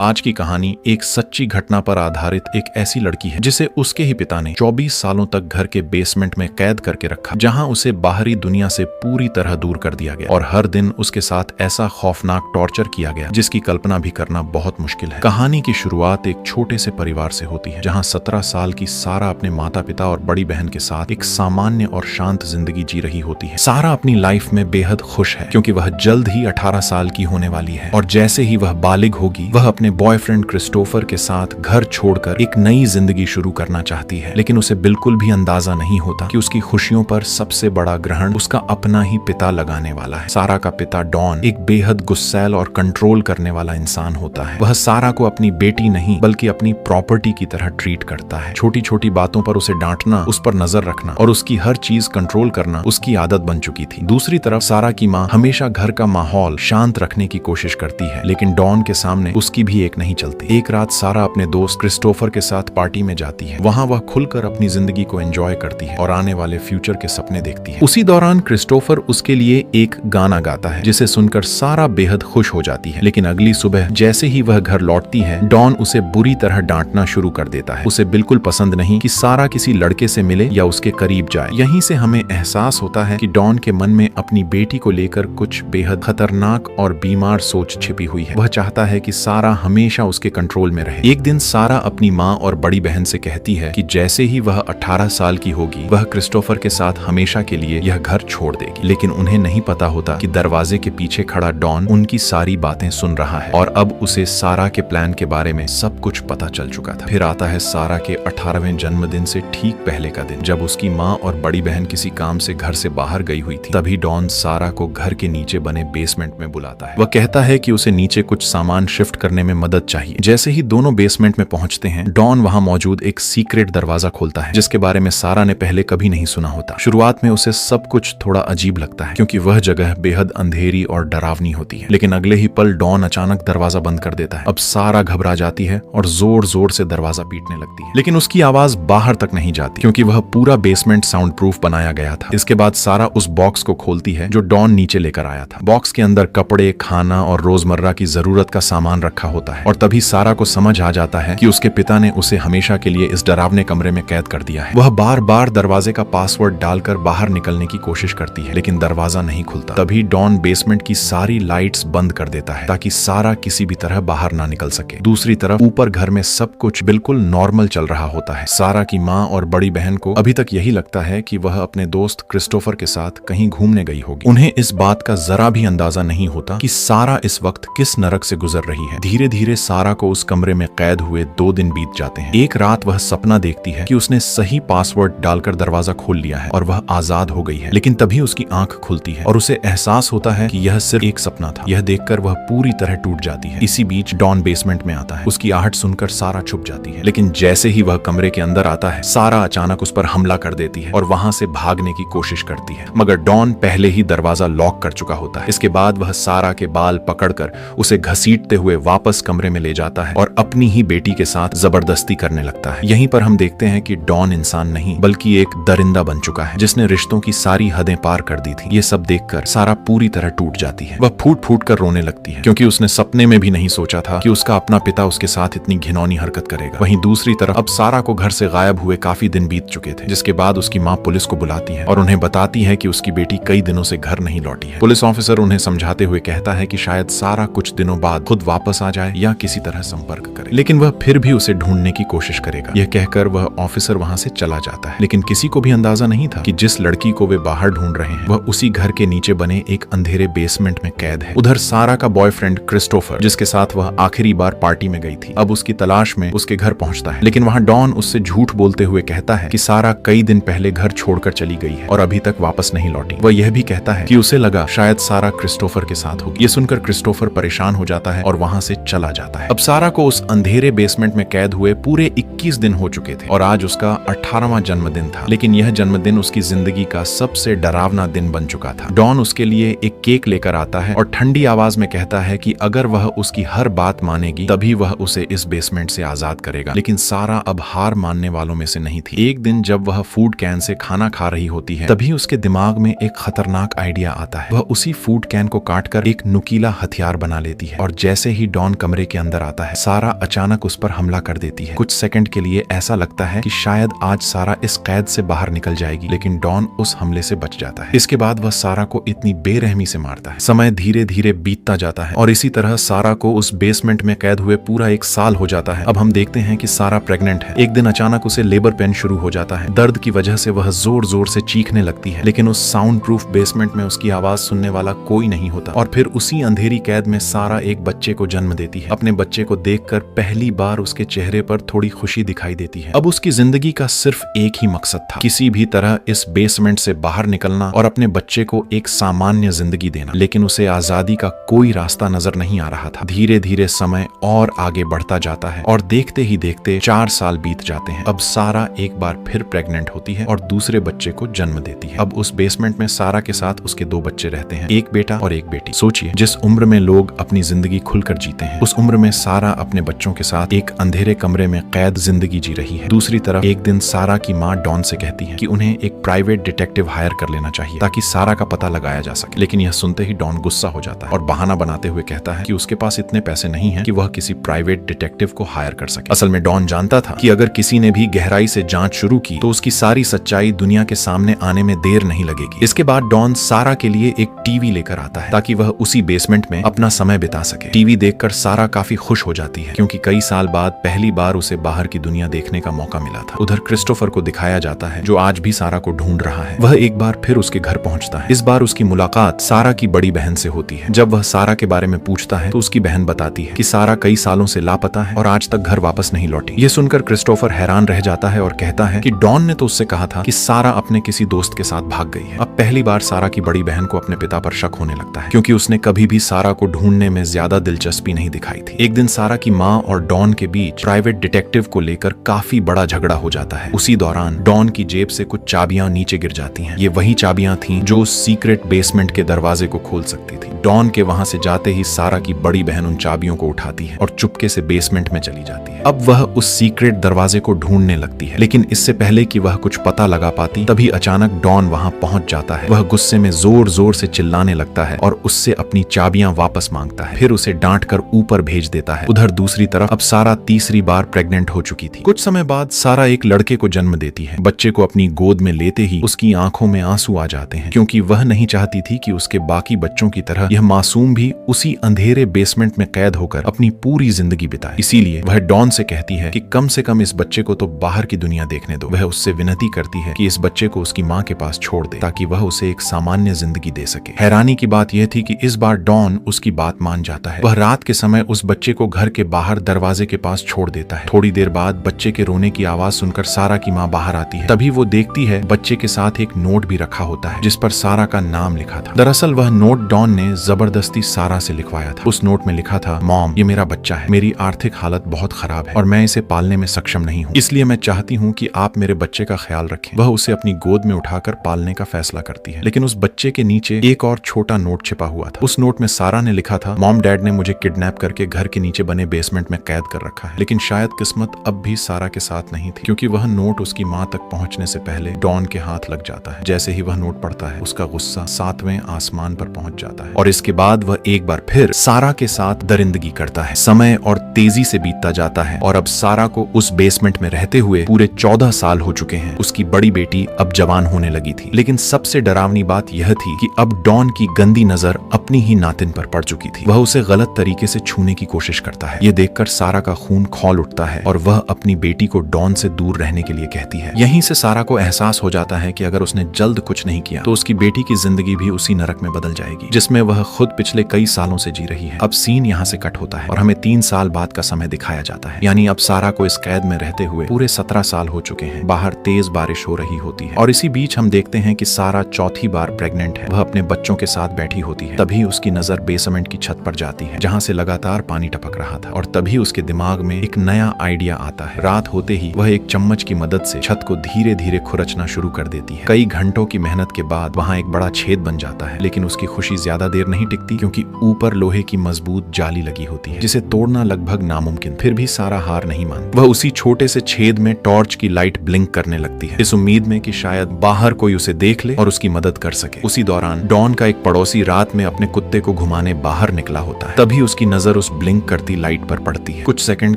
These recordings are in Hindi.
आज की कहानी एक सच्ची घटना पर आधारित एक ऐसी लड़की है जिसे उसके ही पिता ने 24 सालों तक घर के बेसमेंट में कैद करके रखा, जहां उसे बाहरी दुनिया से पूरी तरह दूर कर दिया गया और हर दिन उसके साथ ऐसा खौफनाक टॉर्चर किया गया जिसकी कल्पना भी करना बहुत मुश्किल है। कहानी की शुरुआत एक छोटे से परिवार से होती है, जहाँ 17 साल की सारा अपने माता पिता और बड़ी बहन के साथ एक सामान्य और शांत जिंदगी जी रही होती है। सारा अपनी लाइफ में बेहद खुश है क्योंकि वह जल्द ही 18 साल की होने वाली है और जैसे ही वह बालिग होगी वह अपने बॉयफ्रेंड क्रिस्टोफर के साथ घर छोड़कर एक नई जिंदगी शुरू करना चाहती है। लेकिन उसे बिल्कुल भी अंदाजा नहीं होता कि उसकी खुशियों पर सबसे बड़ा ग्रहण उसका अपना ही पिता लगाने वाला है। सारा का पिता डॉन एक बेहद गुस्सैल और कंट्रोल करने वाला इंसान होता है। वह सारा को अपनी बेटी नहीं बल्कि अपनी प्रॉपर्टी की तरह ट्रीट करता है। छोटी छोटी बातों पर उसे डांटना, उस पर नजर रखना और उसकी हर चीज कंट्रोल करना उसकी आदत बन चुकी थी। दूसरी तरफ सारा की माँ हमेशा घर का माहौल शांत रखने की कोशिश करती है, लेकिन डॉन के सामने उसकी भी एक नहीं चलती। एक रात सारा अपने दोस्त क्रिस्टोफर के साथ पार्टी में जाती है। वहां वह खुलकर अपनी जिंदगी को एंजॉय करती है और आने वाले फ्यूचर के सपने देखती है। उसी दौरान क्रिस्टोफर उसके लिए एक गाना गाता है जिसे सुनकर सारा बेहद खुश हो जाती है। लेकिन अगली सुबह जैसे ही वह घर लौटती है डॉन उसे बुरी तरह डांटना शुरू कर देता है। उसे बिल्कुल पसंद नहीं कि सारा किसी लड़के से मिले या उसके करीब जाए। यहीं से हमें एहसास होता है कि डॉन के मन में अपनी बेटी को लेकर कुछ बेहद खतरनाक और बीमार सोच छिपी हुई है। वह चाहता है कि सारा हमेशा उसके कंट्रोल में रहे। एक दिन सारा अपनी माँ और बड़ी बहन से कहती है कि जैसे ही वह 18 साल की होगी वह क्रिस्टोफर के साथ हमेशा के लिए यह घर छोड़ देगी। लेकिन उन्हें नहीं पता होता कि दरवाजे के पीछे खड़ा डॉन उनकी सारी बातें सुन रहा है और अब उसे सारा के प्लान के बारे में सब कुछ पता चल चुका था। फिर आता है सारा के 18वें जन्मदिन से ठीक पहले का दिन, जब उसकी माँ और बड़ी बहन किसी काम से घर से बाहर गई हुई थी। तभी डॉन सारा को घर के नीचे बने बेसमेंट में बुलाता है। वह कहता है कि उसे नीचे कुछ सामान शिफ्ट करने में मदद चाहिए। जैसे ही दोनों बेसमेंट में पहुंचते हैं डॉन वहां मौजूद एक सीक्रेट दरवाजा खोलता है जिसके बारे में सारा ने पहले कभी नहीं सुना होता। शुरुआत में उसे सब कुछ थोड़ा अजीब लगता है क्योंकि वह जगह बेहद अंधेरी और डरावनी होती है। लेकिन अगले ही पल डॉन अचानक दरवाजा बंद कर देता है। अब सारा घबरा जाती है और जोर जोर से दरवाजा पीटने लगती है, लेकिन उसकी आवाज बाहर तक नहीं जाती क्योंकि वह पूरा बेसमेंट साउंड प्रूफ बनाया गया था। इसके बाद सारा उस बॉक्स को खोलती है जो डॉन नीचे लेकर आया था। बॉक्स के अंदर कपड़े, खाना और रोजमर्रा की जरूरत का सामान रखा होता है और तभी सारा को समझ आ जाता है कि उसके पिता ने उसे हमेशा के लिए इस डरावने कमरे में कैद कर दिया है। वह बार बार दरवाजे का पासवर्ड डालकर बाहर निकलने की कोशिश करती है, लेकिन दरवाजा नहीं खुलता। तभी डॉन बेसमेंट की सारी लाइट्स बंद कर देता है ताकि सारा किसी भी तरह बाहर ना निकल सके। दूसरी तरफ ऊपर घर में सब कुछ बिल्कुल नॉर्मल चल रहा होता है। सारा की माँ और बड़ी बहन को अभी तक यही लगता है कि वह अपने दोस्त क्रिस्टोफर के साथ कहीं घूमने गई होगी। उन्हें इस बात का जरा भी अंदाजा नहीं होता कि सारा इस वक्त किस नरक से गुजर रही है। धीरे धीरे सारा को उस कमरे में कैद हुए 2 दिन बीत जाते हैं। एक रात वह सपना देखती है कि उसने सही पासवर्ड डालकर दरवाजा खोल लिया है और वह आजाद हो गई है। लेकिन तभी उसकी आंख खुलती है और उसे एहसास होता है कि यह सिर्फ एक सपना था। यह देखकर वह पूरी तरह टूट जाती है। इसी बीच डॉन बेसमेंट में आता है। उसकी आहट सुनकर सारा छुप जाती है, लेकिन जैसे ही वह कमरे के अंदर आता है सारा अचानक उस पर हमला कर देती है और वहां से भागने की कोशिश करती है, मगर डॉन पहले ही दरवाजा लॉक कर चुका होता है। इसके बाद वह सारा के बाल पकड़कर उसे घसीटते हुए वापस कमरे में ले जाता है और अपनी ही बेटी के साथ जबरदस्ती करने लगता है। यहीं पर हम देखते हैं कि डॉन इंसान नहीं बल्कि एक दरिंदा बन चुका है जिसने रिश्तों की सारी हदें पार कर दी थी। ये सब देखकर सारा पूरी तरह टूट जाती है। वह फूट फूट कर रोने लगती है क्योंकि उसने सपने में भी नहीं सोचा था कि उसका अपना पिता उसके साथ इतनी घिनौनी हरकत करेगा। वहीं दूसरी तरफ अब सारा को घर से गायब हुए काफी दिन बीत चुके थे, जिसके बाद उसकी माँ पुलिस को बुलाती है और उन्हें बताती है कि उसकी बेटी कई दिनों से घर नहीं लौटी है। पुलिस ऑफिसर उन्हें समझाते हुए कहता है कि शायद सारा कुछ दिनों बाद खुद वापस आ जाए या किसी तरह संपर्क करे, लेकिन वह फिर भी उसे ढूंढने की कोशिश करेगा। यह कहकर वह ऑफिसर वहां से चला जाता है, लेकिन किसी को भी अंदाजा नहीं था कि जिस लड़की को वे बाहर ढूंढ रहे हैं वह उसी घर के नीचे बने एक अंधेरे बेसमेंट में कैद है। उधर सारा का बॉयफ्रेंड क्रिस्टोफर, जिसके साथ वह आखिरी बार पार्टी में गई थी, अब उसकी तलाश में उसके घर पहुंचता है। लेकिन वहां डॉन उससे झूठ बोलते हुए कहता है कि सारा कई दिन पहले घर छोड़कर चली गई है और अभी तक वापस नहीं लौटी। वह यह भी कहता है कि उसे लगा शायद सारा क्रिस्टोफर के साथ होगी। ये सुनकर क्रिस्टोफर परेशान हो जाता है और वहां से चला जाता है। अब सारा को उस अंधेरे बेसमेंट में कैद हुए पूरे 21 दिन हो चुके थे और आज उसका 18वां जन्मदिन था। लेकिन यह जन्मदिन उसकी जिंदगी का सबसे डरावना दिन बन चुका था। डॉन उसके लिए एक केक लेकर आता है और ठंडी आवाज में कहता है कि अगर वह उसकी हर बात मानेगी तभी वह उसे इस बेसमेंट से आजाद करेगा। लेकिन सारा अब हार मानने वालों में से नहीं थी। एक दिन जब वह फूड कैन से खाना खा रही होती है तभी उसके दिमाग में एक खतरनाक आइडिया आता है। वह उसी फूड कैन को काटकर एक नुकीला हथियार बना लेती है और जैसे ही डॉन कमरे के अंदर आता है। सारा अचानक उस पर हमला कर देती है। कुछ सेकंड के लिए ऐसा लगता है कि शायद आज सारा इस कैद से बाहर निकल जाएगी, लेकिन डॉन उस हमले से बच जाता है। इसके बाद वह सारा को इतनी बेरहमी से मारता है। समय धीरे धीरे बीतता जाता है और इसी तरह सारा को उस बेसमेंट में कैद हुए पूरा 1 साल हो जाता है। अब हम देखते हैं कि सारा प्रेग्नेंट है। एक दिन अचानक उसे लेबर पेन शुरू हो जाता है। दर्द की वजह से वह जोर जोर से चीखने लगती है, लेकिन उस साउंड प्रूफ बेसमेंट में उसकी आवाज सुनने वाला कोई नहीं होता। और फिर उसी अंधेरी कैद में सारा एक बच्चे को जन्म देती है। अपने बच्चे को देखकर पहली बार उसके चेहरे पर थोड़ी खुशी दिखाई देती है। अब उसकी जिंदगी का सिर्फ एक ही मकसद था, किसी भी तरह इस बेसमेंट से बाहर निकलना और अपने बच्चे को एक सामान्य जिंदगी देना। लेकिन उसे आजादी का कोई रास्ता नजर नहीं आ रहा था। धीरे धीरे समय और आगे बढ़ता जाता है और देखते ही देखते 4 साल बीत जाते हैं। अब सारा एक बार फिर प्रेग्नेंट होती है और दूसरे बच्चे को जन्म देती है। अब उस बेसमेंट में सारा के साथ उसके 2 बच्चे रहते हैं, एक बेटा और एक बेटी। सोचिए, जिस उम्र में लोग अपनी जिंदगी खुलकर जीते हैं, उस उम्र में सारा अपने बच्चों के साथ एक अंधेरे कमरे में कैद जिंदगी जी रही है। दूसरी तरफ एक दिन सारा की माँ डॉन से कहती है कि उन्हें एक प्राइवेट डिटेक्टिव हायर कर लेना चाहिए ताकि सारा का पता लगाया जा सके। लेकिन यह सुनते ही डॉन गुस्सा हो जाता है और बहाना बनाते हुए कहता है कि उसके पास इतने पैसे नहीं हैं कि वह किसी प्राइवेट डिटेक्टिव को हायर कर सके। असल में डॉन जानता था कि अगर किसी ने भी गहराई से जांच शुरू की तो उसकी सारी सच्चाई दुनिया के सामने आने में देर नहीं लगेगी। इसके बाद डॉन सारा के लिए एक टीवी लेकर आता है ताकि वह उसी बेसमेंट में अपना समय बिता सके। टीवी देखकर सारा काफी खुश हो जाती है क्योंकि कई साल बाद पहली बार उसे बाहर की दुनिया देखने का मौका मिला था। उधर क्रिस्टोफर को दिखाया जाता है जो आज भी सारा को ढूंढ रहा है। वह एक बार फिर उसके घर पहुंचता है। इस बार उसकी मुलाकात सारा की बड़ी बहन से होती है। जब वह सारा के बारे में पूछता है तो उसकी बहन बताती है कि सारा कई सालों से लापता है और आज तक घर वापस नहीं लौटी। ये सुनकर क्रिस्टोफर हैरान रह जाता है और कहता है कि डॉन ने तो उससे कहा था कि सारा अपने किसी दोस्त के साथ भाग गई है। अब पहली बार सारा की बड़ी बहन को अपने पिता पर शक होने लगता है क्योंकि उसने कभी भी सारा को ढूंढने में ज्यादा दिलचस्पी नहीं दिखाई थी। एक दिन सारा की माँ और डॉन के बीच प्राइवेट डिटेक्टिव को लेकर काफी बड़ा झगड़ा हो जाता है। उसी दौरान डॉन की जेब से कुछ चाबियां नीचे गिर जाती हैं। ये वही चाबियां थीं जो सीक्रेट बेसमेंट के दरवाजे को खोल सकती थी। डॉन के वहां से जाते ही सारा की बड़ी बहन उन चाबियों को उठाती है और चुपके से बेसमेंट में चली जाती है। अब वह उस सीक्रेट दरवाजे को ढूंढने लगती है, लेकिन इससे पहले कि वह कुछ पता लगा पाती तभी अचानक डॉन वहां पहुंच जाता है। वह गुस्से में जोर जोर से चिल्लाने लगता है और उससे अपनी चाबियां वापस मांगता है, फिर उसे डांट कर ऊपर भेज देता है। उधर दूसरी तरफ अब सारा तीसरी बार प्रेग्नेंट हो चुकी थी। कुछ समय बाद सारा एक लड़के को जन्म देती है। बच्चे को अपनी गोद में लेते ही उसकी आंखों में आंसू आ जाते हैं क्योंकि वह नहीं चाहती थी कि उसके बाकी बच्चों की तरह यह मासूम भी उसी अंधेरे बेसमेंट में कैद होकर अपनी पूरी जिंदगी बिताए। इसीलिए वह डॉन से कहती है कि कम से कम इस बच्चे को तो बाहर की दुनिया देखने दो। वह उससे विनती करती है कि इस बच्चे को उसकी माँ के पास छोड़ दे ताकि वह उसे एक सामान्य जिंदगी दे सके। हैरानी की बात यह थी कि इस बार डॉन उसकी बात मान जाता है। वह रात के समय उस बच्चे को घर के बाहर दरवाजे के पास छोड़ देता है। थोड़ी देर बाद बच्चे के रोने की आवाज सुनकर सारा की माँ बाहर आती है। तभी वो देखती है बच्चे के साथ एक नोट भी रखा होता है जिस पर सारा का नाम लिखा था। दरअसल वह नोट डॉन ने जबरदस्ती सारा से लिखवाया था। उस नोट में लिखा था, मॉम, ये मेरा बच्चा है, मेरी आर्थिक हालत बहुत खराब है और मैं इसे पालने में सक्षम नहीं हूँ, इसलिए मैं चाहती हूँ कि आप मेरे बच्चे का ख्याल रखें। वह उसे अपनी गोद में उठाकर पालने का फैसला करती है, लेकिन उस बच्चे के नीचे एक और छोटा नोट छिपा हुआ था। उस नोट में सारा ने लिखा था, मॉम, डैड ने मुझे किडनैप करके घर के नीचे बने बेसमेंट में कैद कर रखा है। लेकिन शायद किस्मत अब भी सारा के साथ नहीं थी क्योंकि वह नोट उसकी माँ तक पहुंचने से पहले डॉन के हाथ लग जाता है। जैसे ही वह नोट पढ़ता है उसका गुस्सा 7वें आसमान पर पहुंच जाता है और इसके बाद वह एक बार फिर सारा के साथ दरिंदगी करता है। समय और तेजी से बीतता जाता है और अब सारा को उस बेसमेंट में रहते हुए पूरे 14 साल हो चुके हैं। उसकी बड़ी बेटी अब जवान होने लगी थी, लेकिन सबसे डरावनी बात यह थी कि अब डॉन की गंदी नजर अपनी ही नातिन पर पड़ चुकी थी। वह उसे गलत तरीके से छूने की कोशिश करता है। ये देखकर सारा का खून खौल उठता है और वह अपनी बेटी को डॉन से दूर रहने के लिए कहती है। यहीं से सारा को एहसास हो जाता है कि अगर उसने जल्द कुछ नहीं किया तो उसकी बेटी की जिंदगी भी उसी नरक में बदल जाएगी जिसमें वह खुद पिछले कई सालों से जी रही है। अब सीन यहाँ से कट होता है और हमें 3 साल बाद का समय दिखाया जाता है। यानी अब सारा को इस कैद में रहते हुए पूरे 17 साल हो चुके हैं। बाहर तेज बारिश हो रही होती है और इसी बीच हम देखते हैं कि सारा चौथी बार प्रेग्नेंट है। वह अपने बच्चों के साथ बैठी होती है। तभी उसकी नजर बेसमेंट की छत पर जाती है जहाँ से लगातार पानी टपक रहा था और तभी उसके दिमाग में एक नया आइडिया आता है। रात होते ही वह एक चम्मच की मदद से छत को धीरे धीरे खुरचना शुरू कर देती है। कई घंटों की मेहनत के बाद वहाँ एक बड़ा छेद बन जाता है, लेकिन उसकी खुशी ज्यादा देर नहीं टिकती क्योंकि ऊपर लोहे की मजबूत जाली लगी होती है जिसे तोड़ना लगभग नामुमकिन। फिर भी सारा हार नहीं मानती। वह उसी छोटे से छेद में टॉर्च की लाइट ब्लिंक करने लगती है, इस उम्मीद में कि शायद बाहर कोई उसे देख ले और उसकी मदद कर सके। उसी दौरान डॉन का एक पड़ोसी रात में अपने कुत्ते को घुमाने बाहर निकला होता है। तभी उसकी नजर उस ब्लिंक करती लाइट पर पड़ती है। कुछ सेकंड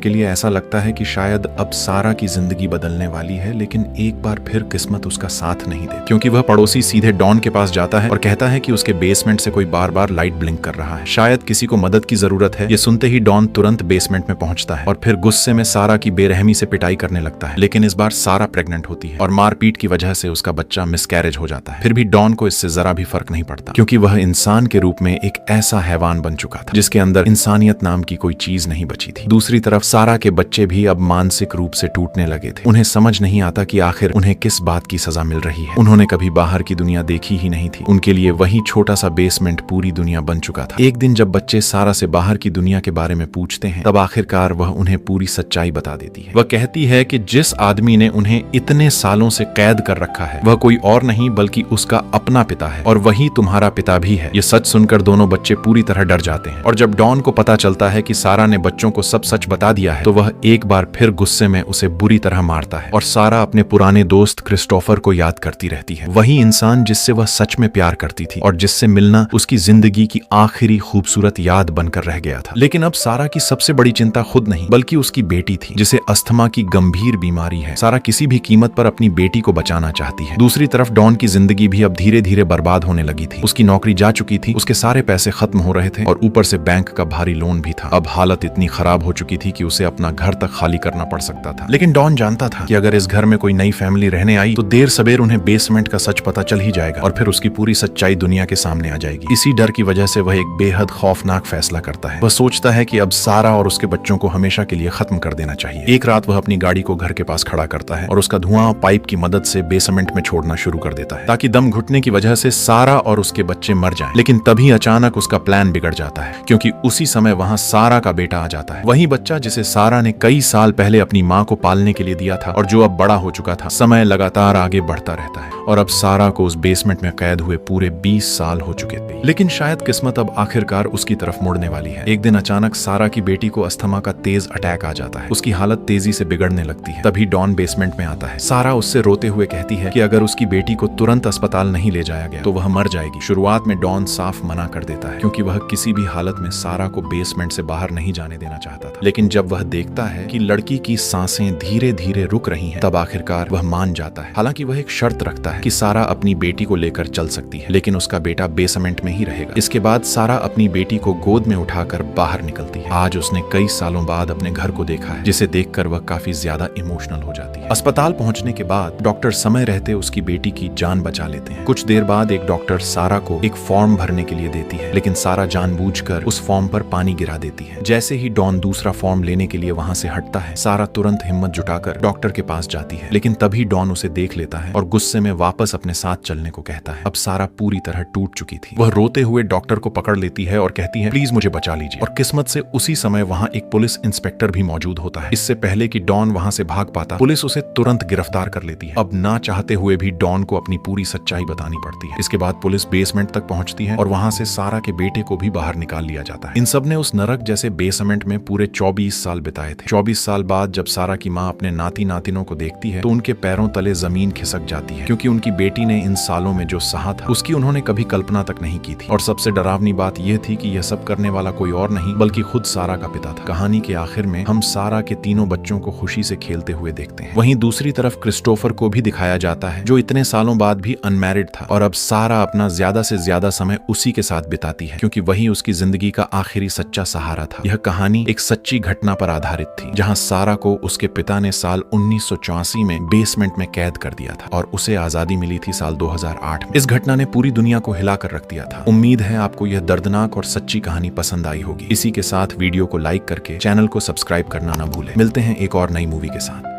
के लिए ऐसा लगता है कि शायद अब सारा की जिंदगी बदलने वाली है, लेकिन एक बार फिर किस्मत उसका साथ नहीं देती, क्योंकि वह पड़ोसी सीधे डॉन के पास जाता है और कहता है कि उसके बेसमेंट से कोई बार बार लाइट ब्लिंक कर रहा है, शायद किसी को मदद की जरूरत है। ये सुनते ही डॉन तुरंत बेसमेंट में पहुंचता है और फिर गुस्से में सारा की बेरहमी से पिटाई करने लगता है। लेकिन इस बार सारा प्रेग्नेंट होती है और मारपीट की वजह से उसका बच्चा मिसकैरेज हो जाता है। फिर भी डॉन को इससे जरा भी फर्क नहीं पड़ता, क्योंकि वह इंसान के रूप में एक ऐसा हैवान बन चुका था जिसके अंदर इंसानियत नाम की कोई चीज नहीं बची थी। दूसरी तरफ सारा के बच्चे भी अब मानसिक रूप से टूटने लगे थे। उन्हें समझ नहीं आता कि आखिर उन्हें किस बात की सजा मिल रही है। उन्होंने कभी बाहर की दुनिया देखी ही नहीं थी। उनके लिए वही छोटा सा बेसमेंट पूरी दुनिया बन चुका था। एक दिन जब बच्चे सारा से बाहर की दुनिया के बारे में पूछते हैं, तब आखिरकार वह उन्हें पूरी सच्चाई बता देती है। वह कहती है कि जिस आदमी ने उन्हें इतने सालों से कैद कर रखा है वह कोई और नहीं बल्कि उसका अपना पिता है, और वही तुम्हारा पिता भी है। ये सच सुनकर दोनों बच्चे पूरी तरह डर जाते हैं, और जब डॉन को पता चलता है कि सारा ने बच्चों को सब सच बता दिया है, तो वह एक बार फिर गुस्से में उसे बुरी तरह मारता है। और सारा अपने पुराने दोस्त क्रिस्टोफर को याद करती रहती है, वही इंसान जिससे वह सच में प्यार करती थी और जिससे मिलना उसकी जिंदगी की आखिरी खूबसूरत याद बनकर रह गया था। लेकिन अब सारा की सबसे बड़ी चिंता खुद नहीं बल्कि उसकी बेटी थी, जिसे अस्थमा की गंभीर बीमारी है। सारा किसी भी कीमत पर अपनी बेटी को बचाना चाहती है। दूसरी तरफ डॉन की जिंदगी भी अब धीरे धीरे बर्बाद होने लगी थी। उसकी नौकरी जा चुकी थी, उसके सारे पैसे खत्म हो रहे थे और ऊपर से बैंक का भारी लोन भी था। अब हालत इतनी खराब हो चुकी थी कि उसे अपना घर तक खाली करना पड़ सकता था। लेकिन डॉन जानता था कि अगर इस घर में कोई नई फैमिली रहने आई तो देर सवेर उन्हें बेसमेंट का सच पता चल ही जाएगा और फिर उसकी पूरी सच्चाई दुनिया के सामने आ जाएगी। इसी डर की वजह से वह एक बेहद खौफनाक फैसला करता है। वह सोचता है कि अब सारा और उसके बच्चों को हमेशा के लिए खत्म कर देना चाहिए। एक रात वह अपनी गाड़ी को घर के पास खड़ा करता है और उसका धुआं पाइप की मदद से बेसमेंट में छोड़ना शुरू कर देता है, ताकि दम घुटने की वजह से सारा और उसके बच्चे मर जाएं। लेकिन तभी अचानक उसका प्लान बिगड़ जाता है, क्योंकि उसी समय वहां सारा का बेटा आ जाता है। वही बच्चा जिसे सारा ने कई साल पहले अपनी माँ को पालने के लिए दिया था और जो अब बड़ा हो चुका था। समय लगातार आगे बढ़ता रहता है और अब सारा को उस बेसमेंट में कैद हुए पूरे 20 साल हो चुके थे। लेकिन शायद किस्मत अब आखिरकार उसकी तरफ मुड़ने वाली है। एक दिन अचानक सारा की बेटी को अस्थमा का तेज अटैक आ जाता है। उसकी हालत तेजी से बिगड़ने लगती है। तभी डॉन बेसमेंट में आता है। सारा उससे रोते हुए कहती है कि अगर उसकी बेटी को तुरंत अस्पताल नहीं ले जाया गया तो वह मर जाएगी। शुरुआत में डॉन साफ मना कर देता है, क्योंकि वह किसी भी हालत में सारा को बेसमेंट से बाहर नहीं जाने देना चाहता था। लेकिन जब वह देखता है कि लड़की की सांसें धीरे धीरे रुक रही हैं, तब आखिरकार वह मान जाता है। हालांकि वह एक शर्त रखता है कि सारा अपनी बेटी को लेकर चल सकती है, लेकिन उसका बेटा बेसमेंट में ही रहेगा। इसके बाद सारा अपनी बेटी को गोद में उठाकर बाहर निकलती है। आज उसने कई सालों बाद अपने घर को देखा है, जिसे देखकर वह काफी ज्यादा इमोशनल हो जाती है। अस्पताल पहुंचने के बाद डॉक्टर समय रहते उसकी बेटी की जान बचा लेते हैं। कुछ देर बाद एक डॉक्टर सारा को एक फॉर्म भरने के लिए देती है, लेकिन सारा जानबूझकर उस फॉर्म पर पानी गिरा देती है। जैसे ही डॉन दूसरा फॉर्म लेने के लिए वहां से हटता है, सारा तुरंत हिम्मत जुटाकर डॉक्टर के पास जाती है। लेकिन तभी डॉन उसे देख लेता है और गुस्से में वापस अपने साथ चलने को कहता है। अब सारा पूरी तरह टूट चुकी थी। वह रोते हुए डॉक्टर को पकड़ लेती है और कहती है, प्लीज मुझे बचा लीजिए। और किस्मत से उसी समय वहां एक पुलिस इंस्पेक्टर भी मौजूद होता है। इससे पहले कि डॉन वहां से भाग पाता, पुलिस उसे तुरंत गिरफ्तार कर लेती है। अब ना चाहते हुए भी डॉन को अपनी पूरी सच्चाई बतानी पड़ती है। इसके बाद पुलिस बेसमेंट तक पहुंचती है और वहां से सारा के बेटे को भी बाहर निकाल लिया जाता है। इन सब ने उस नरक जैसे बेसमेंट में पूरे 24 साल बिताए थे। 24 साल बाद जब सारा की माँ अपने नाती नातिनों को देखती है तो उनके पैरों तले जमीन खिसक जाती है, क्योंकि उनकी बेटी ने इन सालों में जो सहा था उसकी उन्होंने कभी कल्पना तक नहीं की थी। और सबसे डरावनी बात यह थी कि यह सब करने वाला कोई और नहीं बल्कि खुद सारा का पिता था। कहानी के आखिर में हम सारा के तीनों बच्चों को खुशी से खेलते हुए देखते हैं। वहीं दूसरी तरफ क्रिस्टोफर को भी दिखाया जाता है, जो इतने सालों बाद भी अनमैरिड था और अब सारा अपना ज्यादा से ज्यादा समय उसी के साथ बिताती है, क्योंकि वही उसकी जिंदगी का आखिरी सच्चा सहारा था। यह कहानी एक सच्ची घटना पर आधारित थी, जहां सारा को उसके पिता ने साल 1984 में बेसमेंट में कैद कर दिया था और उसे आजादी मिली थी साल 2008 में। इस घटना ने पूरी दुनिया को हिलाकर रख दिया था। उम्मीद है आपको यह दर्दनाक और सच्ची कहानी पसंद आई होगी। इसी के साथ वीडियो को लाइक करके चैनल को सब्सक्राइब करना ना भूलें। मिलते हैं एक और नई मूवी के साथ।